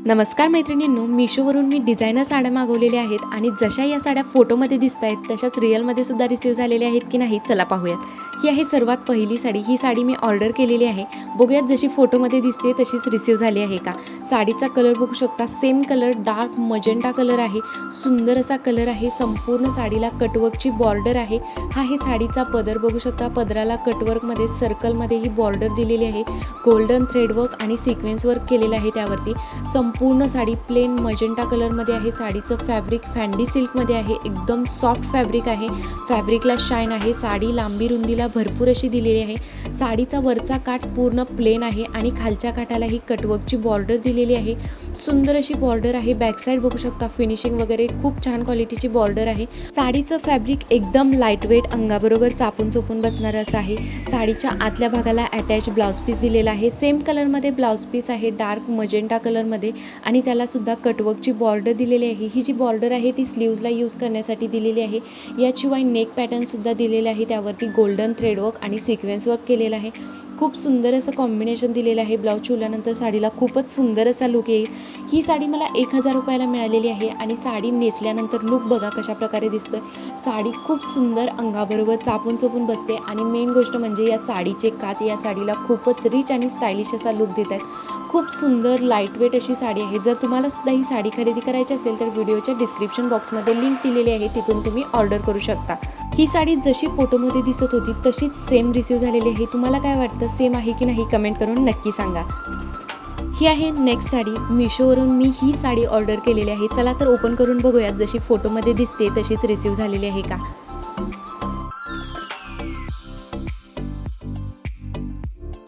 नमस्कार मैत्रिणींनो, मिशोवरून मी डिझायनर साड्या मागवलेल्या आहेत आणि जशा या साड्या फोटोमध्ये दिसत आहेत तशाच रिअलमध्ये सुद्धा रिसीव झालेल्या आहेत की नाही चला पाहूयात। ही आहे सर्वात पहिली साडी। ही साडी मी ऑर्डर केलेली आहे। बघूयात जशी फोटोमध्ये दिसते तशीच रिसीव झाली आहे का। साडीचा कलर बघू शकता, same colour dark magenta colour आहे। सुंदर असा कलर आहे। संपूर्ण साडीला कटवर्कची बॉर्डर आहे। हा आहे साडीचा पदर बघू शकता। पदराला कटवर्कमध्ये सर्कलमध्ये ही बॉर्डर दिलेली आहे। गोल्डन थ्रेडवर्क आणि सिक्वेन्स वर्क केलेलं आहे त्यावरती। संपूर्ण साडी प्लेन मजेंटा कलरमध्ये आहे। साडीचं फॅब्रिक फॅन्डी सिल्कमध्ये आहे। एकदम सॉफ्ट फॅब्रिक आहे। फॅब्रिकला शाईन आहे। साडी लांबी रुंदीला भरपूर अशी दिलेली आहे। साडीचा वरचा काठ पूर्ण प्लेन आहे आणि खालच्या काठाला ही कटवर्कची बॉर्डर दिलेली आहे। सुंदर अशी बॉर्डर आहे। बॅक साईड बघू शकता, फिनिशिंग वगैरे खूप छान क्वालिटीची बॉर्डर आहे। साडीचं फॅब्रिक एकदम लाईट वेट, अंगाबरोबर चापून चोपून बसणारं असं आहे। साडीच्या आतल्या भागाला अटॅच ब्लाउज पीस दिलेला आहे। सेम कलरमध्ये ब्लाउज पीस आहे, डार्क मजेंटा कलरमध्ये, आणि त्याला सुद्धा कटवर्कची बॉर्डर दिलेली आहे। ही जी बॉर्डर आहे ती स्लीव्जला यूज करण्यासाठी दिलेली आहे। याशिवाय नेक पॅटर्न सुद्धा दिलेले आहे। त्यावरती गोल्डन थ्रेडवर्क आणि सिक्वेन्स वर्क केलेलं आहे। खूप सुंदर असं कॉम्बिनेशन दिलेलं आहे। ब्लाऊज शिवल्यानंतर साडीला खूपच सुंदर असा लुक येईल। ही साडी मला 1000 रुपयाला मिळालेली आहे आणि साडी नेसल्यानंतर लुक बघा कशा प्रकारे दिसतोय। साडी खूप सुंदर अंगाबरोबर चापून चोपून बसते आणि मेन गोष्ट म्हणजे या साडीचे काच या साडीला खूपच रिच आणि स्टायलिश असा लुक देत आहेत। खूप सुंदर लाईट वेट अशी साडी आहे। जर तुम्हाला सुद्धा ही साडी खरेदी करायची असेल तर व्हिडिओच्या डिस्क्रिप्शन बॉक्समध्ये लिंक दिलेली आहे, तिथून तुम्ही ऑर्डर करू शकता। ही साडी जशी फोटोमध्ये दिसत होती तशीच सेम रिसीव झालेली आहे। तुम्हाला काय वाटतं, सेम आहे की नाही कमेंट करून नक्की सांगा। ही आहे नेक्स्ट साडी। मिशोवरून मी ही साडी ऑर्डर केलेली आहे। चला तर ओपन करून बघूयात जशी फोटोमध्ये दिसते तशीच रिसीव झालेली आहे का।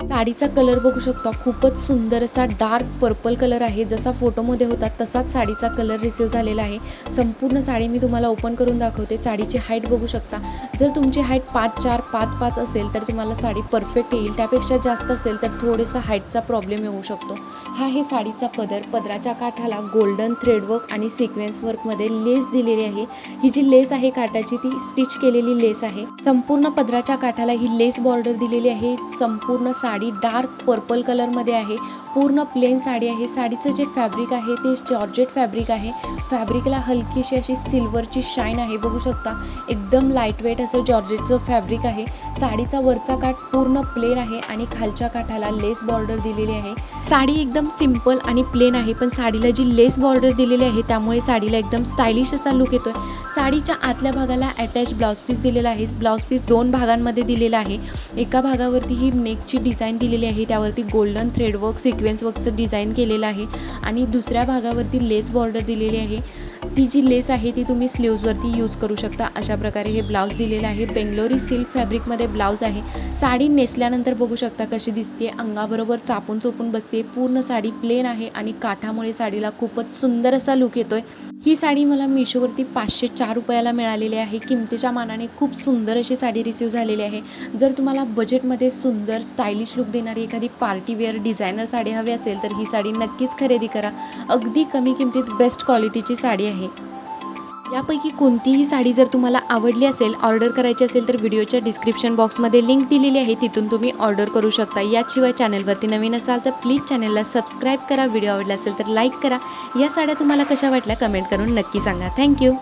साडीचा कलर बघू शकता, खूपच सुंदर असा डार्क पर्पल कलर आहे। जसा फोटोमध्ये होता तसाच साडीचा कलर रिसीव झालेला आहे। संपूर्ण साडी मी तुम्हाला ओपन करून दाखवते। साडीची हाईट बघू शकता। जर तुमची हाईट 5'4", 5'5" असेल तर तुम्हाला साडी परफेक्ट येईल। त्यापेक्षा जास्त असेल तर थोडासा हाईटचा प्रॉब्लेम येऊ शकतो। हा आहे साडीचा पदर। पदराच्या काठाला गोल्डन थ्रेडवर्क आणि सिक्वेन्स वर्कमध्ये लेस दिलेली आहे। ही जी लेस आहे काठाची ती स्टिच केलेली लेस आहे। संपूर्ण पदराच्या काठाला ही लेस बॉर्डर दिलेली आहे। संपूर्ण साडी डार्क पर्पल कलरमध्ये आहे। पूर्ण प्लेन साडी आहे। साडीचं जे फॅब्रिक आहे ते जॉर्जेट फॅब्रिक आहे। फॅब्रिकला हलकीशी अशी सिल्वरची शाईन आहे बघू शकता। एकदम लाईट वेट असं जॉर्जेटचं फॅब्रिक आहे। साडीचा वरचा काठ पूर्ण प्लेन आहे आणि खालच्या काठाला लेस बॉर्डर दिलेली आहे। साडी एकदम सिंपल आणि प्लेन आहे, पण साडीला जी लेस बॉर्डर दिलेली आहे त्यामुळे साडीला एकदम स्टायलिश असा लुक येतोय। साडीच्या आतल्या भागाला अटॅच ब्लाउज पीस दिलेला आहे। ब्लाउज पीस 2 भागांमध्ये दिलेला आहे। एका भागावरती ही नेकची डिझाईन दिलेली आहे, त्यावरती गोल्डन थ्रेडवर्क सिक्वेन्स वर्कचं डिझाईन केलेलं आहे आणि दुसऱ्या भागावरती लेस बॉर्डर दिलेली आहे। ती जी लेस आहे ती तुम्ही स्लीव्जवरती यूज करू शकता। अशा प्रकारे हे ब्लाऊज दिलेलं आहे। बेंगलोरी सिल्क फॅब्रिकमध्ये ब्लाऊज आहे। साडी नेसल्यानंतर बघू शकता कशी दिसते, अंगाबरोबर चापून चोपून बसते। पूर्ण साडी प्लेन आहे आणि काठामुळे साडीला खूपच सुंदर असा लुक येतोय। ही साडी मला मिशोवरती 504 रुपयाला मिळालेली आहे। किमतीच्या मानाने खूप सुंदर अशी साडी रिसीव झालेली आहे। जर तुम्हाला बजेटमध्ये सुंदर स्टायलिश लुक देणारी एखादी पार्टीवेअर डिझायनर साडी हवी असेल तर ही साडी नक्कीच खरेदी करा। अगदी कमी किमतीत बेस्ट क्वालिटीची साडी आहे। यापैकी कोणतीही साडी जर तुम्हाला आवडली असेल, ऑर्डर करायची असेल तर व्हिडिओच्या डिस्क्रिप्शन बॉक्समध्ये लिंक दिलेली आहे, तिथून तुम्ही ऑर्डर करू शकता। याशिवाय चॅनलवरती नवीन असाल तर प्लीज चॅनलला सबस्क्राईब करा। व्हिडिओ आवडला असेल तर लाईक करा। या साड्या तुम्हाला कशा वाटल्या कमेंट करून नक्की सांगा। थँक्यू।